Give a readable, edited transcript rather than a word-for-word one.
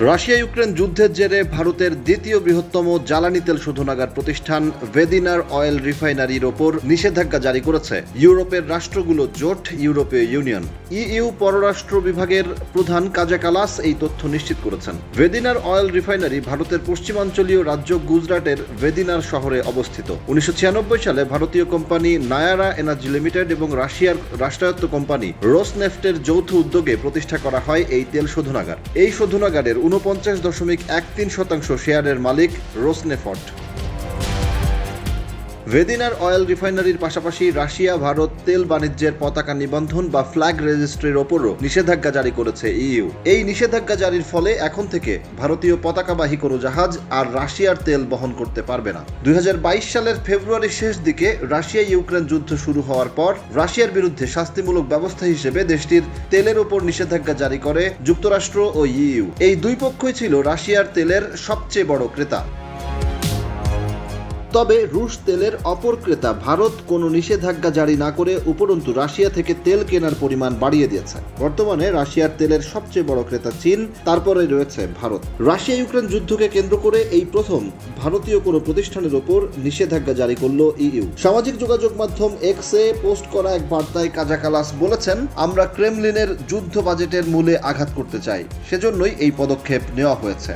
Russia Ukraine যুদ্ধের জেরে ভারতের দ্বিতীয় বৃহত্তম জ্বালানি তেল শোধনাগার প্রতিষ্ঠান ভেদিনার অয়েল রিফাইনারির ওপর নিষেধাজ্ঞা জারি করেছে ইউরোপের রাষ্ট্রগুলো জোট ইউরোপীয় ইউনিয়ন। ইইউ পররাষ্ট্র বিভাগের প্রধান কাজা কালাস এই তথ্য নিশ্চিত করেছেন। ভেদিনার অয়েল রিফাইনারি ভারতের পশ্চিমাঞ্চলীয় রাজ্য গুজরাটের ভেদিনার শহরে অবস্থিত। 1996 সালে ভারতীয় কোম্পানি নায়ারা এনার্জি লিমিটেড এবং রাশিয়ার রাষ্ট্রায়ত্ত কোম্পানি রোসনেফটের যৌথ উদ্যোগে প্রতিষ্ঠা করা হয় এই তেল শোধনাগার। এই শোধনাগারের 49.13% শেয়ারের মালিক রোসনেফট। ভেদিনার অয়েল রিফাইনারির পাশাপাশি রাশিয়া ভারত তেল বাণিজ্যের পতাকা নিবন্ধন বা ফ্ল্যাগ রেজিস্ট্রির ওপরও নিষেধাজ্ঞা জারি করেছে ইইউ। এই নিষেধাজ্ঞা জারির ফলে এখন থেকে ভারতীয় পতাকাবাহী কোনো জাহাজ আর রাশিয়ার তেল বহন করতে পারবে না। 2022 সালের ফেব্রুয়ারির শেষ দিকে রাশিয়া ইউক্রেন যুদ্ধ শুরু হওয়ার পর রাশিয়ার বিরুদ্ধে শাস্তিমূলক ব্যবস্থা হিসেবে দেশটির তেলের ওপর নিষেধাজ্ঞা জারি করে যুক্তরাষ্ট্র ও ইইউ। এই দুই পক্ষই ছিল রাশিয়ার তেলের সবচেয়ে বড় ক্রেতা। তবে রুশ তেলের অপর ক্রেতা ভারত কোনো নিষেধাজ্ঞা জারি না করে উপরন্তু রাশিয়া থেকে তেল কেনার পরিমাণ বাড়িয়ে দিয়েছে। বর্তমানে রাশিয়ার তেলের সবচেয়ে বড় ক্রেতা চীন, তারপরে রয়েছে ভারত। রাশিয়া ইউক্রেন যুদ্ধকে কেন্দ্র করে এই প্রথম ভারতীয় কোনো প্রতিষ্ঠানের ওপর নিষেধাজ্ঞা জারি করল ইইউ। সামাজিক যোগাযোগ মাধ্যম এক্সে পোস্ট করা এক বার্তায় কাজা কালাস বলেছেন, আমরা ক্রেমলিনের যুদ্ধ বাজেটের মূলে আঘাত করতে চাই, সেজন্যই এই পদক্ষেপ নেওয়া হয়েছে।